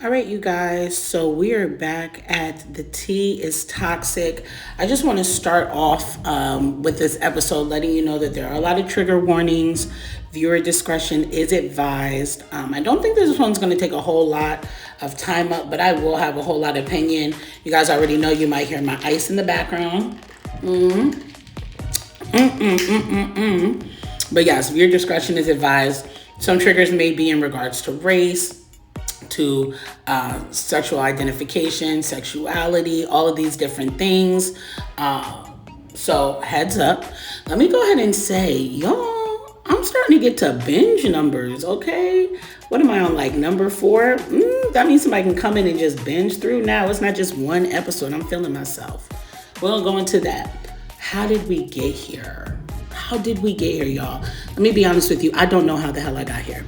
All right, you guys. So we are back at The Tea is Toxic. I just want to start off with this episode letting you know that there are a lot of trigger warnings. Viewer discretion is advised. I don't think this one's going to take a whole lot of time up, but I will have a whole lot of opinion. You guys already know you might hear my ice in the background. But yes, viewer discretion is advised. Some triggers may be in regards to race, to sexual identification, sexuality, all of these different things. So heads up. Let me go ahead and say, y'all, I'm starting to get to binge numbers, okay? What am I on, like number 4? That means somebody can come in and just binge through now. It's not just one episode. I'm feeling myself. We'll go into that. How did we get here? How did we get here, y'all? Let me be honest with you. I don't know how the hell I got here.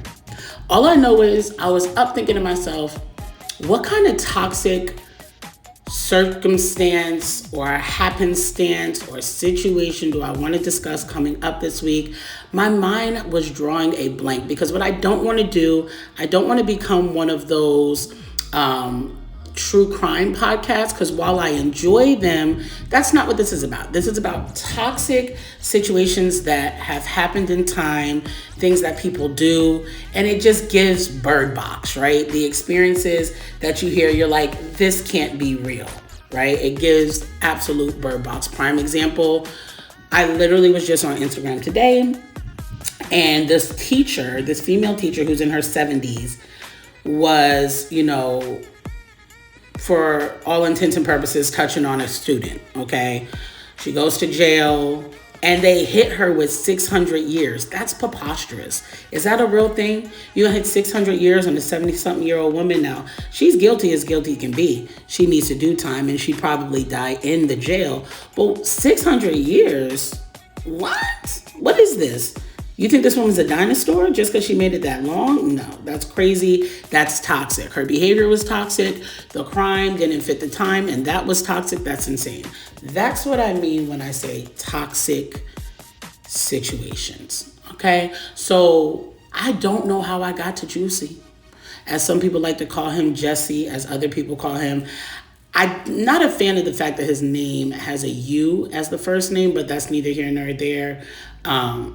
All I know is I was up thinking to myself, what kind of toxic circumstance or happenstance or situation do I want to discuss coming up this week? My mind was drawing a blank because what I don't want to do, I don't want to become one of those true crime podcasts, because while I enjoy them, that's not what this is about. This is about toxic situations that have happened in time, things that people do, and it just gives Bird Box, right? The experiences that you hear, you're like, this can't be real, right? It gives absolute Bird Box. Prime example, I literally was just on Instagram today, and this teacher, this female teacher who's in her 70s was, for all intents and purposes, touching on a student, okay? She goes to jail, and they hit her with 600 years. That's preposterous. Is that a real thing? You hit 600 years on a 70-something-year-old woman now. She's guilty as guilty can be. She needs to do time, and she'd probably die in the jail. But 600 years? What? What is this? You think this woman's a dinosaur just because she made it that long? No, that's crazy. That's toxic. Her behavior was toxic. The crime didn't fit the time, and that was toxic. That's insane. That's what I mean when I say toxic situations. Okay? So I don't know how I got to Jussie. As some people like to call him Jussie, as other people call him. I'm not a fan of the fact that his name has a U as the first name, but that's neither here nor there.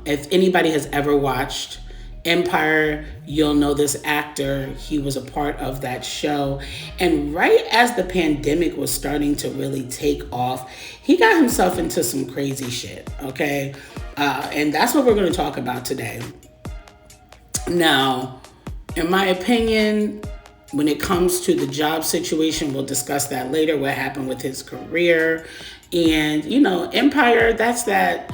If anybody has ever watched Empire, you'll know this actor. He was a part of that show. And right as the pandemic was starting to really take off, he got himself into some crazy shit, okay? And that's what we're going to talk about today. Now, in my opinion, when it comes to the job situation, we'll discuss that later, what happened with his career. And, Empire, that's that.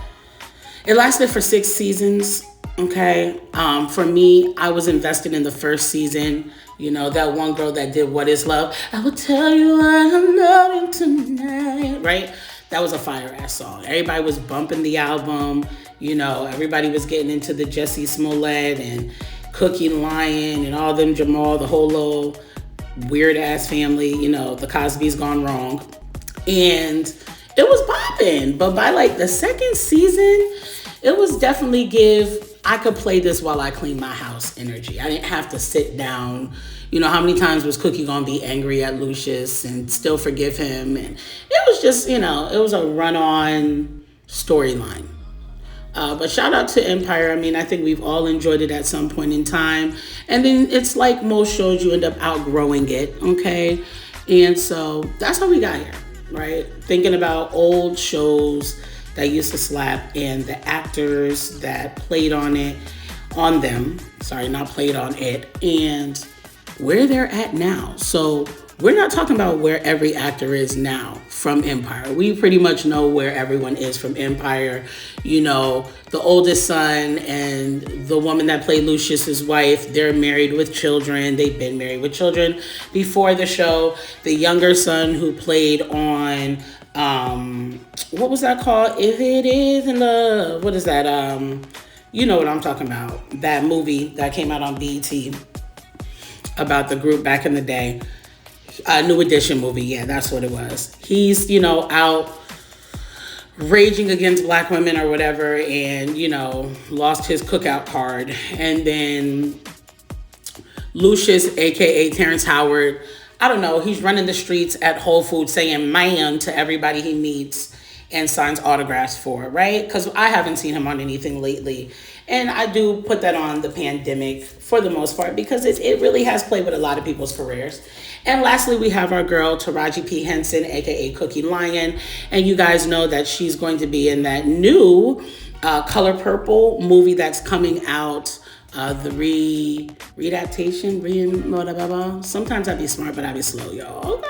It lasted for 6 seasons, okay? For me, I was invested in the first season. That one girl that did What Is Love? I will tell you I'm loving tonight, right? That was a fire-ass song. Everybody was bumping the album. Everybody was getting into the Jussie Smollett and Cookie Lion and all them Jamal, the whole little weird-ass family. The Cosby's gone wrong. And it was popping. But by the second season, it was definitely I could play this while I clean my house energy. I didn't have to sit down. How many times was Cookie gonna be angry at Lucius and still forgive him? And it was just, it was a run-on storyline. But shout out to Empire. I think we've all enjoyed it at some point in time. And then it's like most shows, you end up outgrowing it, okay? And so that's how we got here, right? Thinking about old shows that used to slap and the actors that played on them, not played on it, and where they're at now. So we're not talking about where every actor is now from Empire. We pretty much know where everyone is from Empire. The oldest son and the woman that played Lucius's wife, they're married with children. They've been married with children before the show. The younger son who played on, what was that called? If It Is in Love. What is that? You know what I'm talking about. That movie that came out on BET about the group back in the day. New Edition movie. Yeah, that's what it was. He's, out raging against black women or whatever, and, lost his cookout card. And then Lucius, aka Terrence Howard, I don't know, he's running the streets at Whole Foods saying "man" to everybody he meets and signs autographs for, right? Because I haven't seen him on anything lately. And I do put that on the pandemic for the most part because it really has played with a lot of people's careers. And lastly, we have our girl, Taraji P. Henson, aka Cookie Lion. And you guys know that she's going to be in that new Color Purple movie that's coming out. The readaptation, sometimes I be smart, but I be slow, y'all. Okay.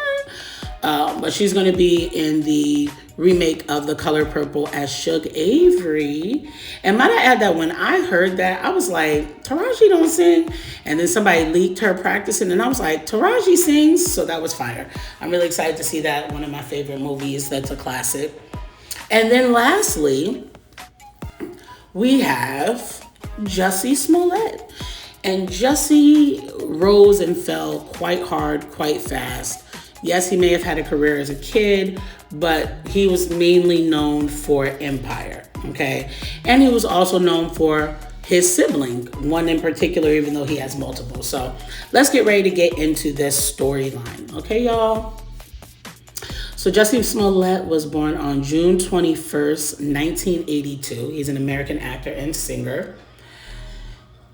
But she's going to be in the remake of The Color Purple as Suge Avery. And might I add that when I heard that, I was like, Taraji don't sing. And then somebody leaked her practicing, and I was like, Taraji sings? So that was fire. I'm really excited to see that. One of my favorite movies. That's a classic. And then lastly, we have Jussie Smollett. And Jussie rose and fell quite hard, quite fast. Yes, he may have had a career as a kid, but he was mainly known for Empire, okay? And he was also known for his sibling, one in particular, even though he has multiple. So let's get ready to get into this storyline, okay, y'all? So Jussie Smollett was born on June 21st, 1982. He's an American actor and singer.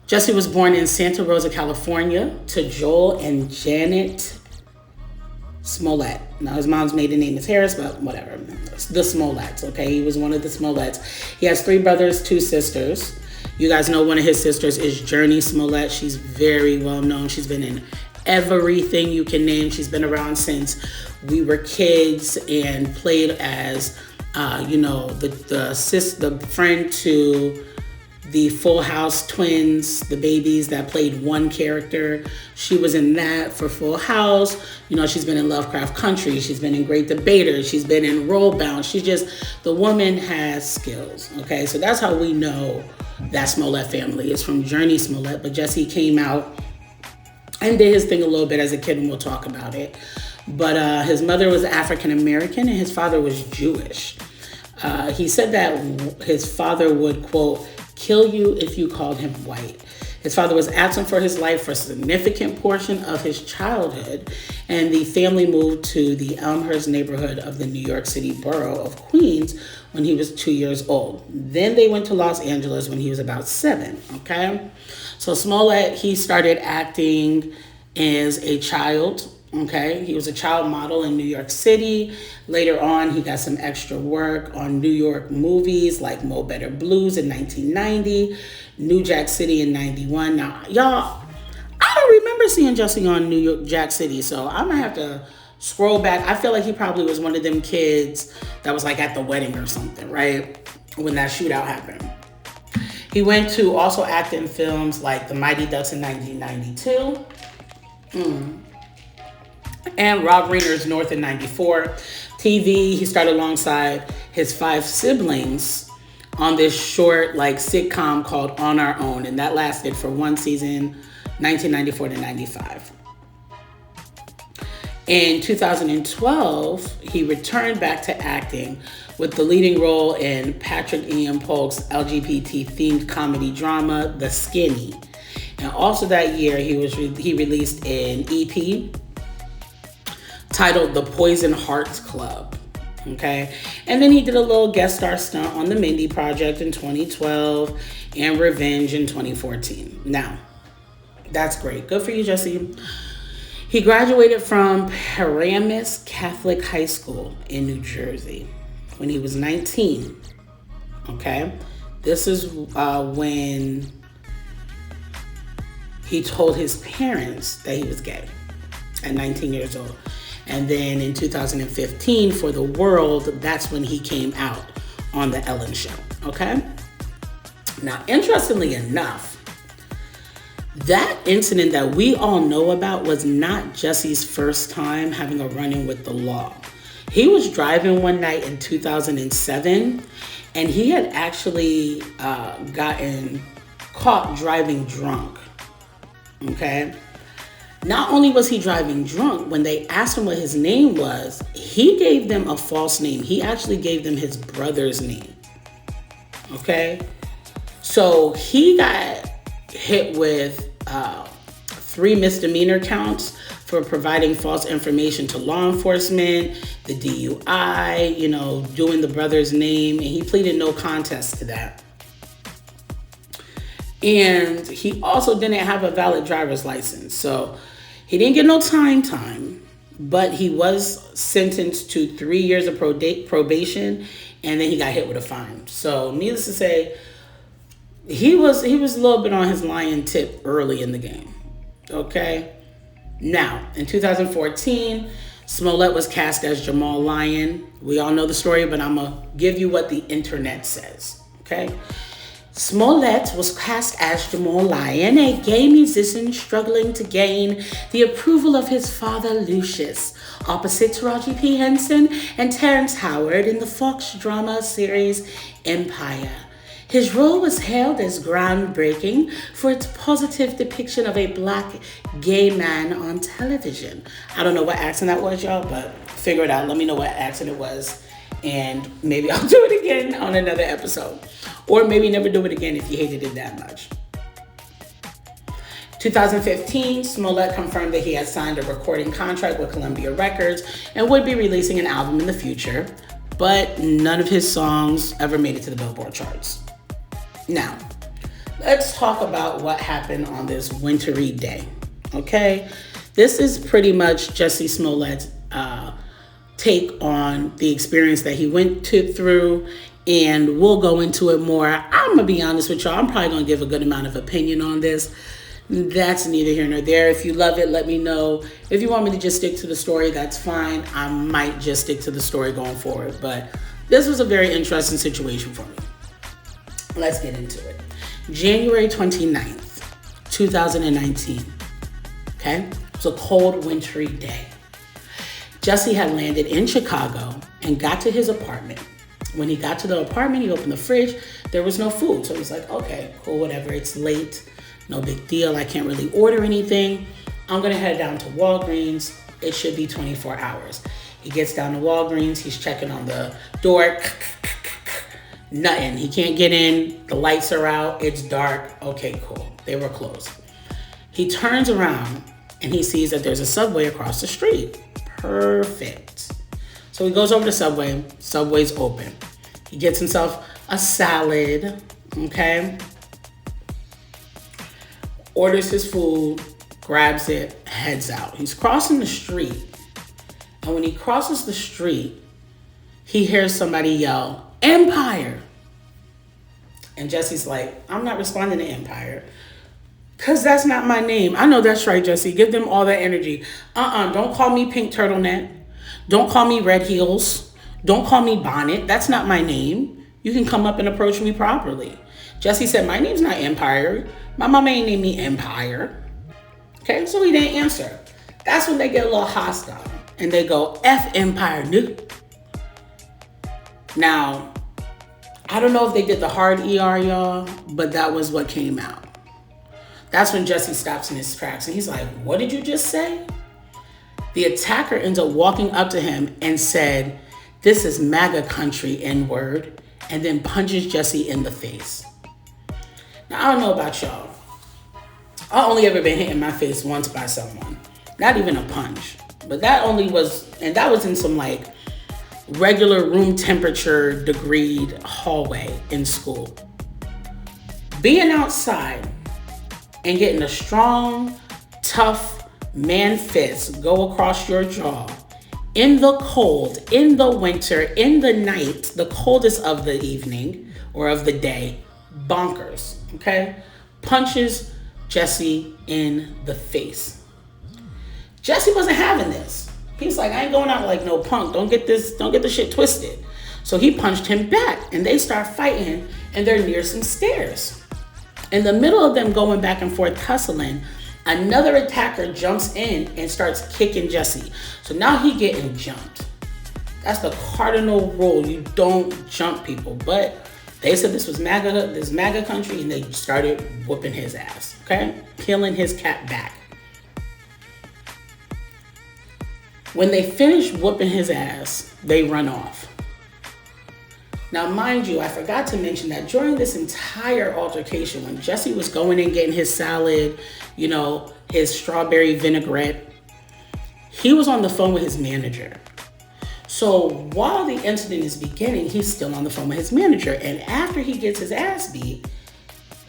Jussie was born in Santa Rosa, California, to Joel and Janet Smollett. Now, his mom's maiden name is Harris, but whatever. The Smolletts, okay? He was one of the Smolletts. He has 3 brothers, 2 sisters. You guys know one of his sisters is Jurnee Smollett. She's very well known. She's been in everything you can name. She's been around since we were kids and played as, the friend to the Full House twins, the babies that played one character. She was in that for Full House. You know, she's been in Lovecraft Country. She's been in Great Debaters. She's been in Rollbound. The woman has skills, okay? So that's how we know that Smollett family is from Jurnee Smollett. But Jussie came out and did his thing a little bit as a kid, and we'll talk about it. But his mother was African American and his father was Jewish. He said that his father would, quote, kill you if you called him white. His father was absent for his life for a significant portion of his childhood, and the family moved to the Elmhurst neighborhood of the New York City borough of Queens when he was 2 years old. Then they went to Los Angeles when he was about 7, okay? So Smollett, he started acting as a child. Okay, he was a child model in New York City. Later on, he got some extra work on New York movies like Mo Better Blues in 1990, New Jack City in 91. Now, y'all, I don't remember seeing Jussie on New York Jack City, so I'm gonna have to scroll back. I feel like he probably was one of them kids that was like at the wedding or something, right? When that shootout happened. He went to also act in films like The Mighty Ducks in 1992. And Rob Reiner's North in 94. TV, he started alongside his 5 siblings on this short sitcom called On Our Own, and that lasted for 1 season, 1994 to 95. In 2012, he returned back to acting with the leading role in Patrick Ian Polk's LGBT-themed comedy drama, The Skinny. And also that year, he released an EP titled The Poison Hearts Club, okay? And then he did a little guest star stunt on The Mindy Project in 2012 and Revenge in 2014. Now, that's great. Good for you, Jussie. He graduated from Paramus Catholic High School in New Jersey when he was 19, okay? This is when he told his parents that he was gay at 19 years old. And then in 2015, for the world, that's when he came out on The Ellen Show, okay? Now, interestingly enough, that incident that we all know about was not Jussie's first time having a run-in with the law. He was driving one night in 2007, and he had actually gotten caught driving drunk, okay? Not only was he driving drunk, when they asked him what his name was, he gave them a false name. He actually gave them his brother's name, okay? So he got hit with 3 misdemeanor counts for providing false information to law enforcement, the DUI, doing the brother's name, and he pleaded no contest to that. And he also didn't have a valid driver's license. So he didn't get no time, but he was sentenced to 3 years of probation, and then he got hit with a fine. So needless to say, he was a little bit on his lion tip early in the game. Okay? Now, in 2014, Smollett was cast as Jamal Lyon. We all know the story, but I'm going to give you what the internet says. Okay? Smollett was cast as Jamal Lyon, a gay musician struggling to gain the approval of his father Lucius, opposite Taraji P. Henson and Terrence Howard in the Fox drama series Empire. His role was hailed as groundbreaking for its positive depiction of a black gay man on television. I don't know what accent that was, y'all, but figure it out. Let me know what accent it was, and maybe I'll do it again on another episode. Or maybe never do it again if you hated it that much. 2015, Smollett confirmed that he had signed a recording contract with Columbia Records and would be releasing an album in the future, but none of his songs ever made it to the Billboard charts. Now, let's talk about what happened on this wintry day, okay? This is pretty much Jussie Smollett's take on the experience that he went through, and we'll go into it more. I'm going to be honest with y'all. I'm probably going to give a good amount of opinion on this. That's neither here nor there. If you love it, let me know. If you want me to just stick to the story, that's fine. I might just stick to the story going forward. But this was a very interesting situation for me. Let's get into it. January 29th, 2019. Okay? It was a cold, wintry day. Jussie had landed in Chicago and got to his apartment. When he got to the apartment, he opened the fridge. There was no food. So he's like, okay, cool, whatever. It's late. No big deal. I can't really order anything. I'm going to head down to Walgreens. It should be 24 hours. He gets down to Walgreens. He's checking on the door. Nothing. He can't get in. The lights are out. It's dark. Okay, cool. They were closed. He turns around and he sees that there's a Subway across the street. Perfect. So he goes over to Subway. Subway's open. He gets himself a salad, okay? Orders his food, grabs it, heads out. He's crossing the street. And when he crosses the street, he hears somebody yell, "Empire!" And Jussie's like, I'm not responding to Empire, because that's not my name. I know that's right, Jussie. Give them all that energy. Don't call me Pink Turtleneck. Don't call me Red Heels. Don't call me Bonnet. That's not my name. You can come up and approach me properly. Jussie said, my name's not Empire. My mama ain't named me Empire. Okay, so he didn't answer. That's when they get a little hostile. And they go, F Empire, nigga. Now, I don't know if they did the hard ER, y'all, but that was what came out. That's when Jussie stops in his tracks. And he's like, what did you just say? The attacker ends up walking up to him and said, this is MAGA country, N-word, and then punches Jussie in the face. Now, I don't know about y'all. I only ever been hit in my face once by someone. Not even a punch. But that was in some like regular room temperature degreed hallway in school. Being outside and getting a strong, tough man fist go across your jaw in the cold, in the winter, in the night, the coldest of the evening or of the day, bonkers, okay? Punches Jussie in the face. Jussie wasn't having this. He's like, I ain't going out like no punk. Don't get the shit twisted. So he punched him back and they start fighting and they're near some stairs. In the middle of them going back and forth tussling, another attacker jumps in and starts kicking Jussie. So now he getting jumped. That's the cardinal rule. You don't jump people. But they said this was MAGA country, and they started whooping his ass, okay? Peeling his cap back. When they finish whooping his ass, they run off. Now, mind you, I forgot to mention that during this entire altercation, when Jussie was going in getting his salad, his strawberry vinaigrette. He was on the phone with his manager. So while the incident is beginning, he's still on the phone with his manager. And after he gets his ass beat,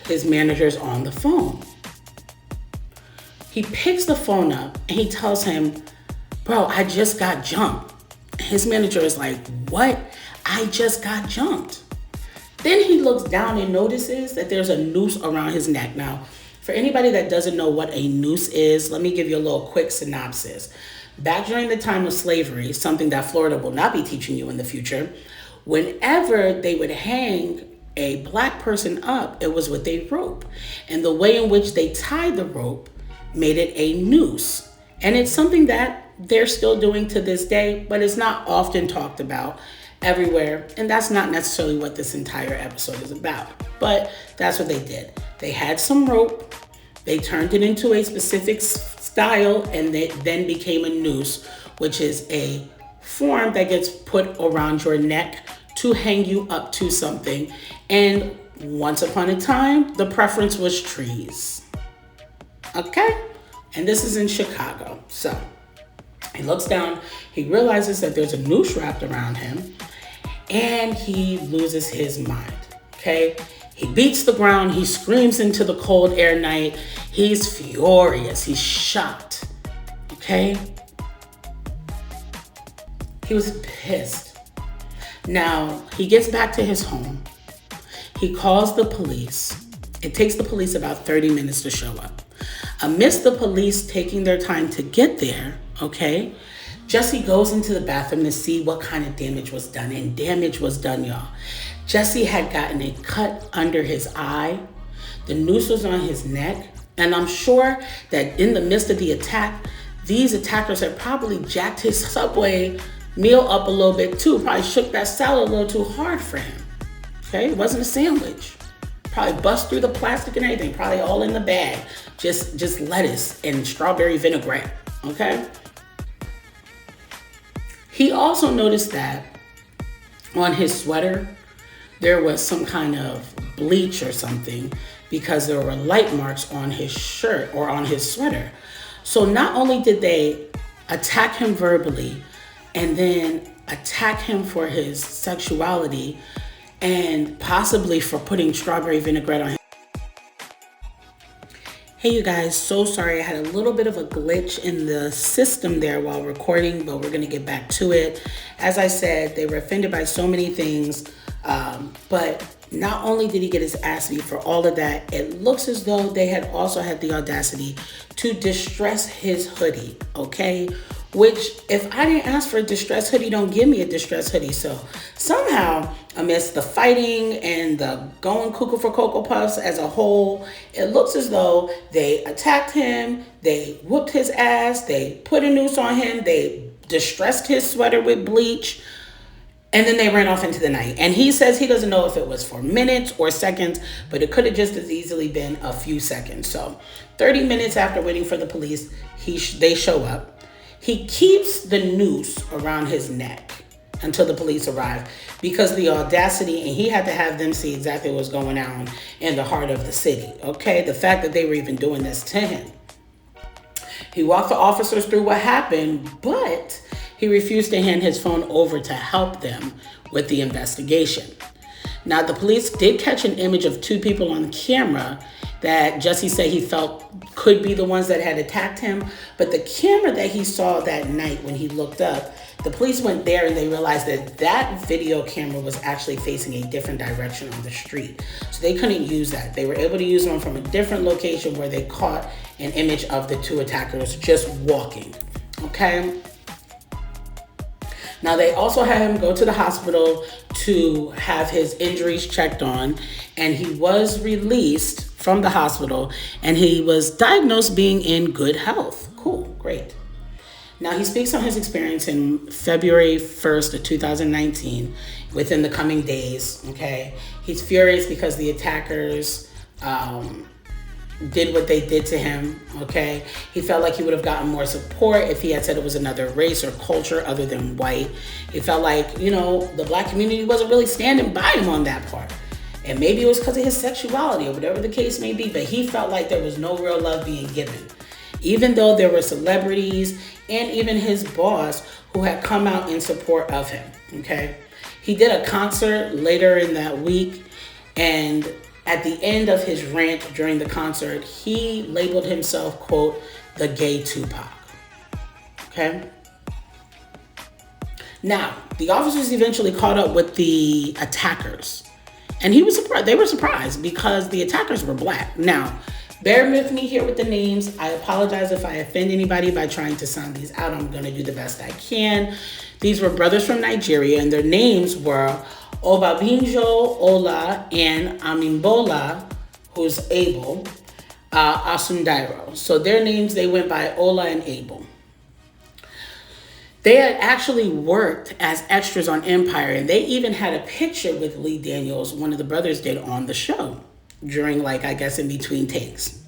his manager's on the phone. He picks the phone up and he tells him, bro, I just got jumped. His manager is like, what? I just got jumped. Then he looks down and notices that there's a noose around his neck. Now, for anybody that doesn't know what a noose is, let me give you a little quick synopsis. Back during the time of slavery, something that Florida will not be teaching you in the future, whenever they would hang a black person up, it was with a rope. And the way in which they tied the rope made it a noose. And it's something that they're still doing to this day, but it's not often talked about everywhere. And that's not necessarily what this entire episode is about. But that's what they did. They had some rope, they turned it into a specific style, and it then became a noose, which is a form that gets put around your neck to hang you up to something. And once upon a time, the preference was trees. Okay? And this is in Chicago. So he looks down, he realizes that there's a noose wrapped around him, and he loses his mind. Okay? He beats the ground, he screams into the cold air night. He's furious, he's shocked. Okay? He was pissed. Now, he gets back to his home. He calls the police. It takes the police about 30 minutes to show up. Amidst the police taking their time to get there, okay, Jussie goes into the bathroom to see what kind of damage was done. And damage was done, y'all. Jussie had gotten a cut under his eye. The noose was on his neck. And I'm sure that in the midst of the attack, these attackers had probably jacked his Subway meal up a little bit too. Probably shook that salad a little too hard for him. Okay, it wasn't a sandwich. Probably bust through the plastic and everything. Probably all in the bag. Just lettuce and strawberry vinaigrette. Okay? He also noticed that on his sweater, there was some kind of bleach or something because there were light marks on his shirt or on his sweater. So not only did they attack him verbally and then attack him for his sexuality and possibly for putting strawberry vinaigrette on him. Hey you guys, so sorry, I had a little bit of a glitch in the system there while recording, but we're gonna get back to it. As I said, they were offended by so many things, but not only did he get his ass beat for all of that, it looks as though they had also had the audacity to distress his hoodie, okay? Which, if I didn't ask for a distress hoodie, don't give me a distress hoodie. So somehow, amidst the fighting and the going cuckoo for Cocoa Puffs as a whole, it looks as though they attacked him, they whooped his ass, they put a noose on him, they distressed his sweater with bleach, and then they ran off into the night. And he says he doesn't know if it was for minutes or seconds, but it could have just as easily been a few seconds. So 30 minutes after waiting for the police, they show up. He keeps the noose around his neck until the police arrive because the audacity, and he had to have them see exactly what was going on in the heart of the city, okay? The fact that they were even doing this to him. He walked the officers through what happened, but he refused to hand his phone over to help them with the investigation. Now, the police did catch an image of two people on camera that Jussie said he felt could be the ones that had attacked him. But the camera that he saw that night when he looked up, the police went there and they realized that that video camera was actually facing a different direction on the street. So they couldn't use that. They were able to use one from a different location where they caught an image of the two attackers just walking, okay? Now, they also had him go to the hospital to have his injuries checked on, and he was released from the hospital, and he was diagnosed being in good health. Cool, great. Now, he speaks on his experience in February 1st of 2019, within the coming days, okay? He's furious because the attackers did what they did to him, okay? He felt like he would have gotten more support if he had said it was another race or culture other than white. He felt like, you know, the black community wasn't really standing by him on that part. And maybe it was because of his sexuality or whatever the case may be, but he felt like there was no real love being given. even though there were celebrities and even his boss who had come out in support of him, okay? He did a concert later in that week, and at the end of his rant during the concert, he labeled himself, quote, the gay Tupac, okay? Now, the officers eventually caught up with the attackers, and he was surprised. They were surprised because the attackers were black. Now, bear with me here with the names. I apologize if I offend anybody by trying to sound these out. I'm going to do the best I can. These were brothers from Nigeria, and their names were Obabinjo Ola and Amimbola, who's Abel, Asundairo. So their names, they went by Ola and Abel. They had actually worked as extras on Empire, and they even had a picture with Lee Daniels, one of the brothers did, on the show during, like, I guess, in between takes.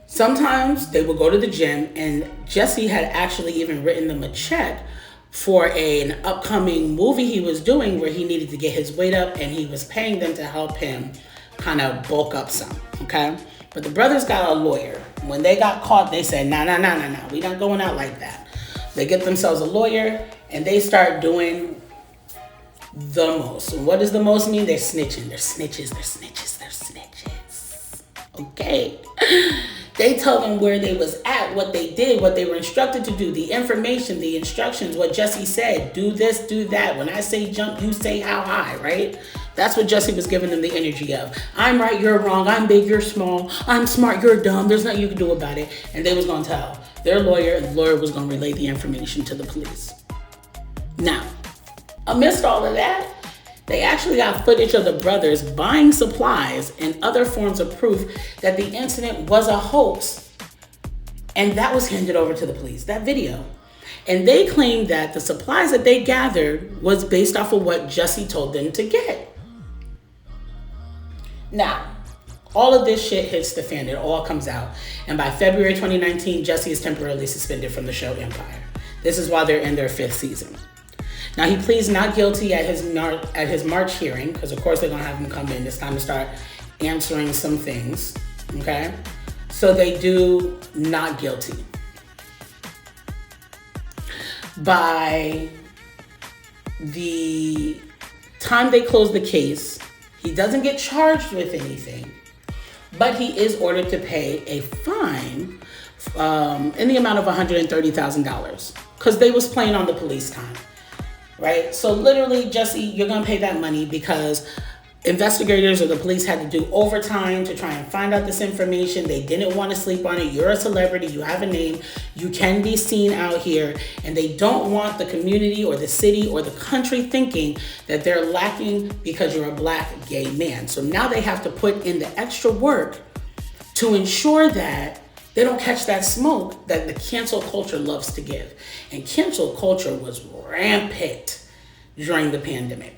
Sometimes they would go to the gym, and Jussie had actually even written them a check for an upcoming movie he was doing where he needed to get his weight up, and he was paying them to help him kind of bulk up some, okay? But the brothers got a lawyer. When they got caught, they said, nah, we're not going out like that. They get themselves a lawyer, and they start doing the most. And what does the most mean? They're snitching. They're snitches. Okay? They tell them where they was at, what they did, what they were instructed to do, the information, the instructions, what Jussie said. Do this, do that. When I say jump, you say how high, right? That's what Jussie was giving them the energy of. I'm right, you're wrong. I'm big, you're small. I'm smart, you're dumb. There's nothing you can do about it. And they was going to tell their lawyer, and the lawyer was going to relay the information to the police. Now, amidst all of that, they actually got footage of the brothers buying supplies and other forms of proof that the incident was a hoax. And that was handed over to the police, that video. And they claimed that the supplies that they gathered was based off of what Jussie told them to get. Now, all of this shit hits the fan. It all comes out. And by February 2019, Jussie is temporarily suspended from the show Empire. This is while they're in their 5th season. Now, he pleads not guilty at his March hearing, because of course they're going to have him come in. It's time to start answering some things, okay? So they do not guilty. By the time they close the case, he doesn't get charged with anything, but he is ordered to pay a fine in the amount of $130,000 because they was playing on the police time, right? So literally, Jussie, you're going to pay that money because investigators or the police had to do overtime to try and find out this information. They didn't want to sleep on it. You're a celebrity. You have a name. You can be seen out here. And they don't want the community or the city or the country thinking that they're lacking because you're a black gay man. So now they have to put in the extra work to ensure that they don't catch that smoke that the cancel culture loves to give. And cancel culture was rampant during the pandemic.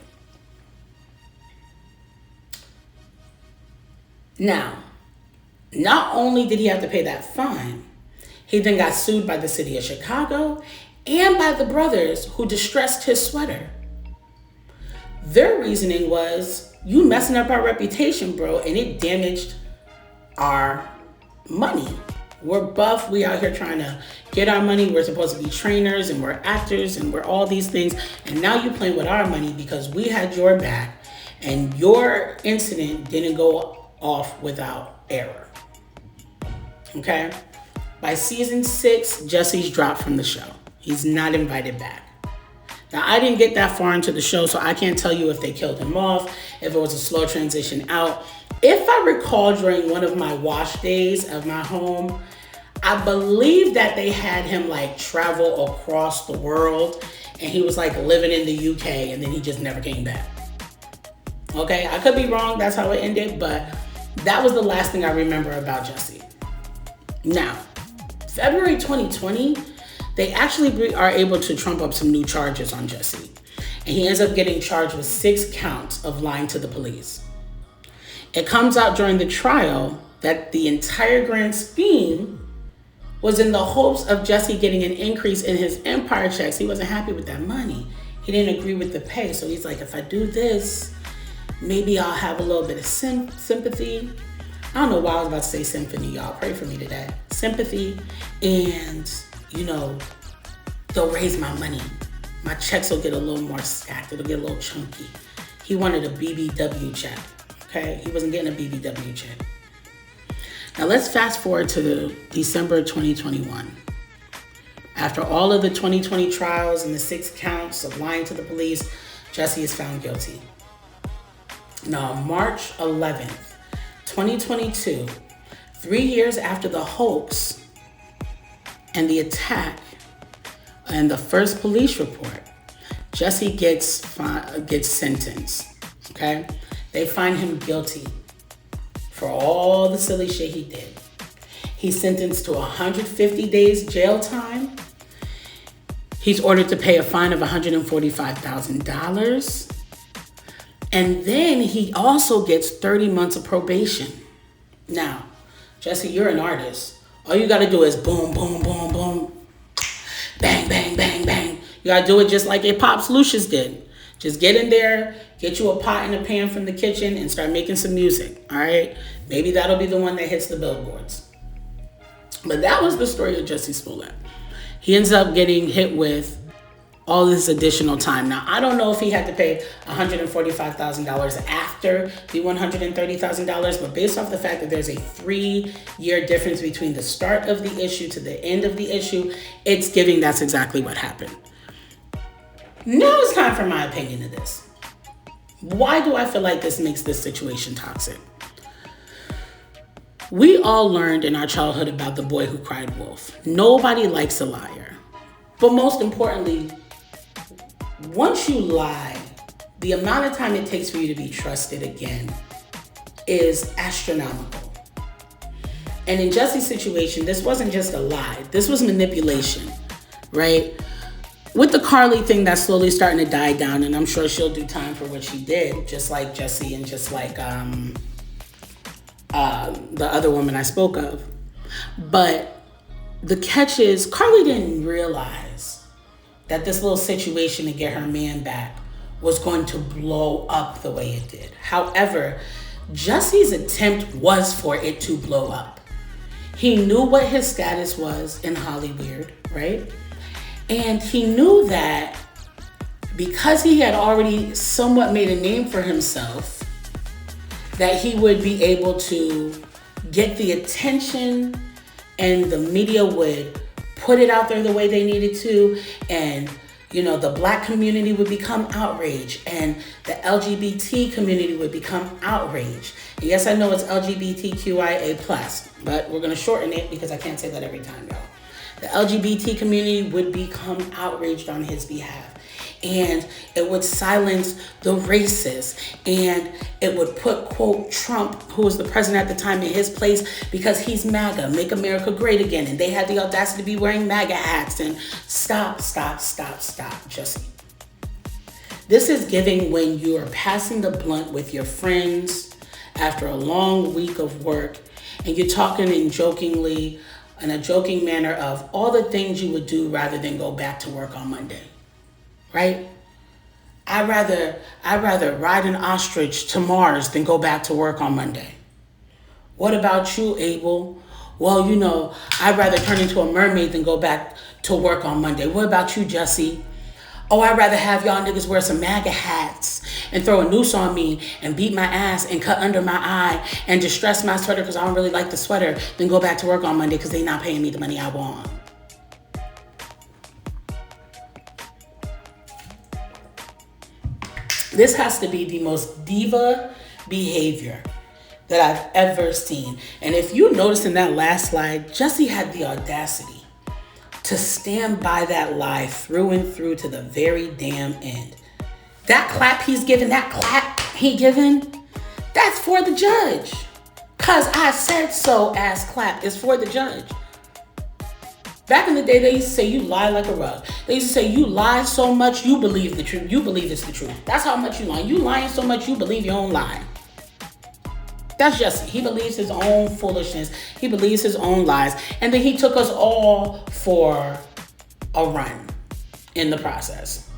Now, not only did he have to pay that fine, he then got sued by the city of Chicago and by the brothers who distressed his sweater. Their reasoning was, you messing up our reputation, bro, and it damaged our money. We're buff, we out here trying to get our money. We're supposed to be trainers and we're actors and we're all these things. And now you're playing with our money because we had your back and your incident didn't go off without error. Okay? By season 6, Jussie's dropped from the show. He's not invited back. Now, I didn't get that far into the show, so I can't tell you if they killed him off, if it was a slow transition out. If I recall, during one of my wash days of my home, I believe that they had him like travel across the world and he was like living in the UK and then he just never came back. Okay, I could be wrong, that's how it ended, but that was the last thing I remember about Jussie. Now, February 2020, they actually are able to trump up some new charges on Jussie. And he ends up getting charged with 6 counts of lying to the police. It comes out during the trial that the entire grand scheme was in the hopes of Jussie getting an increase in his Empire checks. He wasn't happy with that money. He didn't agree with the pay. So he's like, if I do this, maybe I'll have a little bit of sympathy. I don't know why I was about to say symphony, y'all. Pray for me today. Sympathy, and, they'll raise my money. My checks will get a little more stacked. It'll get a little chunky. He wanted a BBW check, okay? He wasn't getting a BBW check. Now let's fast forward to December 2021. After all of the 2020 trials and the 6 counts of lying to the police, Jussie is found guilty. Now, March 11th, 2022, 3 years after the hoax and the attack and the first police report, Jussie gets sentenced, okay? They find him guilty for all the silly shit he did. He's sentenced to 150 days jail time. He's ordered to pay a fine of $145,000. And then he also gets 30 months of probation. Now, Jussie, you're an artist. All you gotta do is boom, boom, boom, boom. Bang, bang, bang, bang. You gotta do it just like your Pops Lucius did. Just get in there, get you a pot and a pan from the kitchen, and start making some music, all right? Maybe that'll be the one that hits the billboards. But that was the story of Jussie Smollett. He ends up getting hit with all this additional time. Now, I don't know if he had to pay $145,000 after the $130,000, but based off the fact that there's a 3-year difference between the start of the issue to the end of the issue, it's giving that's exactly what happened. Now it's time for my opinion of this. Why do I feel like this makes this situation toxic? We all learned in our childhood about the boy who cried wolf. Nobody likes a liar. But most importantly, once you lie, the amount of time it takes for you to be trusted again is astronomical. And in Jussie's situation, this wasn't just a lie. This was manipulation, right? With the Carly thing, that's slowly starting to die down, and I'm sure she'll do time for what she did, just like Jussie and just like the other woman I spoke of. But the catch is, Carly didn't realize that this little situation to get her man back was going to blow up the way it did. However, Jussie's attempt was for it to blow up. He knew what his status was in Hollywood, right? And he knew that because he had already somewhat made a name for himself, that he would be able to get the attention and the media would put it out there the way they needed to. And, the Black community would become outraged and the LGBT community would become outraged. And yes, I know it's LGBTQIA+, but we're going to shorten it because I can't say that every time, y'all. The LGBT community would become outraged on his behalf. And it would silence the racists. And it would put, quote, Trump, who was the president at the time, in his place because he's MAGA, make America great again. And they had the audacity to be wearing MAGA hats. And stop, Jussie. This is giving when you are passing the blunt with your friends after a long week of work. And you're talking in a joking manner of all the things you would do rather than go back to work on Monday, right? I'd rather ride an ostrich to Mars than go back to work on Monday. What about you, Abel? Well, I'd rather turn into a mermaid than go back to work on Monday. What about you, Jussie? Oh, I'd rather have y'all niggas wear some MAGA hats and throw a noose on me and beat my ass and cut under my eye and distress my sweater because I don't really like the sweater than go back to work on Monday because they not paying me the money I want. This has to be the most diva behavior that I've ever seen. And if you notice in that last slide, Jussie had the audacity to stand by that lie through and through to the very damn end. That clap he given, that's for the judge. Cause I said so ass clap is for the judge. Back in the day, they used to say you lie like a rug. They used to say you lie so much you believe the truth. You believe it's the truth. That's how much you lie. You lying so much you believe your own lie. That's Jussie. He believes his own foolishness. He believes his own lies. And then he took us all for a run in the process.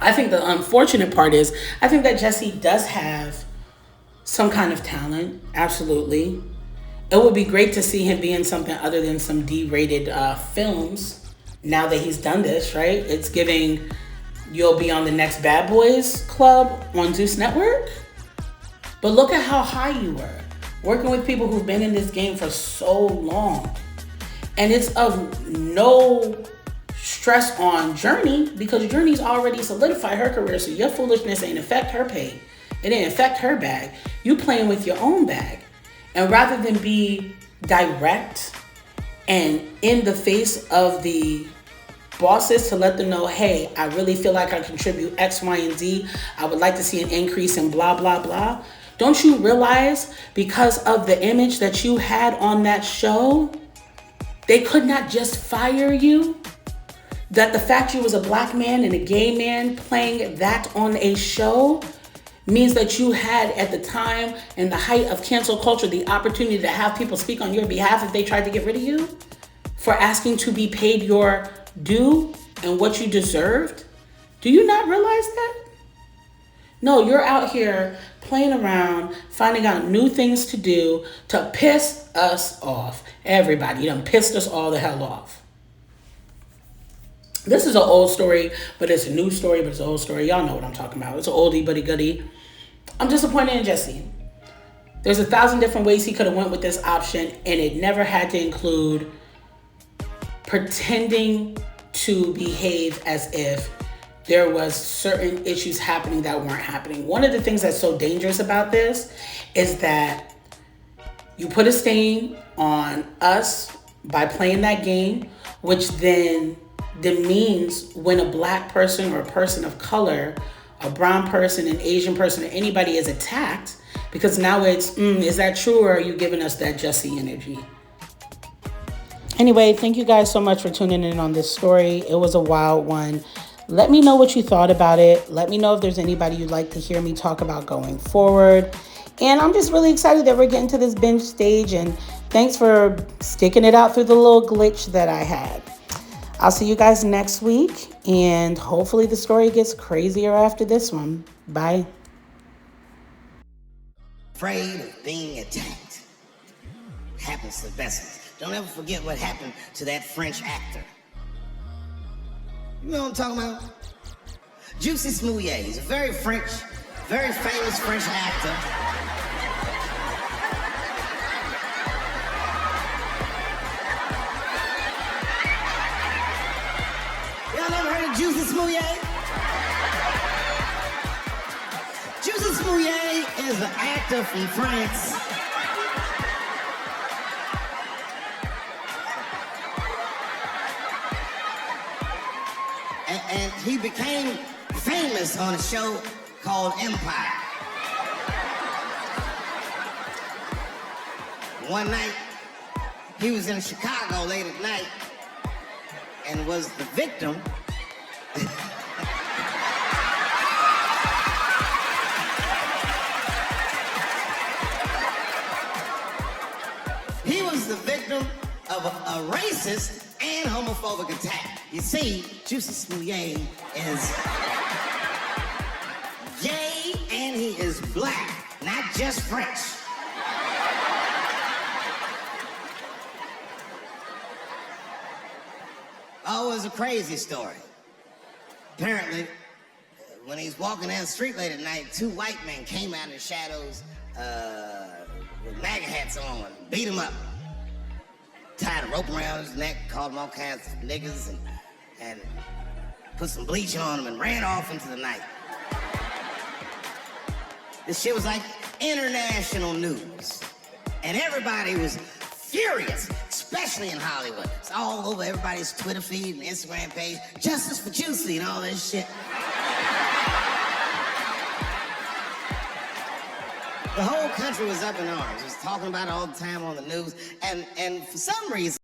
I think the unfortunate part is, I think that Jussie does have some kind of talent, absolutely. It would be great to see him be in something other than some D-rated films. Now that he's done this, right? It's giving you'll be on the next Bad Boys Club on Zeus Network. But look at how high you were, working with people who've been in this game for so long. And it's of no stress on Journey because Journey's already solidified her career, so your foolishness ain't affect her pay. It didn't affect her bag. You playing with your own bag. And rather than be direct and in the face of the bosses to let them know, hey, I really feel like I contribute X, Y, and Z. I would like to see an increase in blah, blah, blah. Don't you realize because of the image that you had on that show, they could not just fire you? That the fact you was a black man and a gay man playing that on a show means that you had, at the time and the height of cancel culture, the opportunity to have people speak on your behalf if they tried to get rid of you for asking to be paid your due and what you deserved. Do you not realize that? No, you're out here playing around, finding out new things to do to piss us off. Everybody, you done pissed us all the hell off. This is an old story, but it's a new story, but it's an old story. Y'all know what I'm talking about. It's an oldie but a goodie. I'm disappointed in Jussie. There's 1,000 different ways he could have went with this option, and it never had to include pretending to behave as if there was certain issues happening that weren't happening. One of the things that's so dangerous about this is that you put a stain on us by playing that game, which then demeans when a black person or a person of color, a brown person, an Asian person, or anybody is attacked, because now it's, is that true, or are you giving us that Jussie energy? Anyway, thank you guys so much for tuning in on this story. It was a wild one. Let me know what you thought about it. Let me know if there's anybody you'd like to hear me talk about going forward. And I'm just really excited that we're getting to this binge stage, and thanks for sticking it out through the little glitch that I had. I'll see you guys next week, and hopefully the story gets crazier after this one. Bye. Afraid of being attacked. Happens to the best of us. Don't ever forget what happened to that French actor. You know what I'm talking about? Jussie Smollett. He's a very famous French actor. Y'all never heard of Jussie Smollett? Jussie Smollett is an actor from France. And he became famous on a show called Empire. One night, he was in Chicago late at night and was the victim he was the victim of a racist and homophobic attack. You see, Jussie Smollett is gay and he is black, not just French. Oh, it was a crazy story. Apparently, when he's walking down the street late at night, two white men came out of the shadows with MAGA hats on and beat him up. Tied a rope around his neck, called him all kinds of niggas, and put some bleach on him and ran off into the night. This shit was like international news. And everybody was furious, especially in Hollywood. It's all over everybody's Twitter feed and Instagram page. Justice for Jussie and all this shit. The whole country was up in arms. It was talking about it all the time on the news. And for some reason,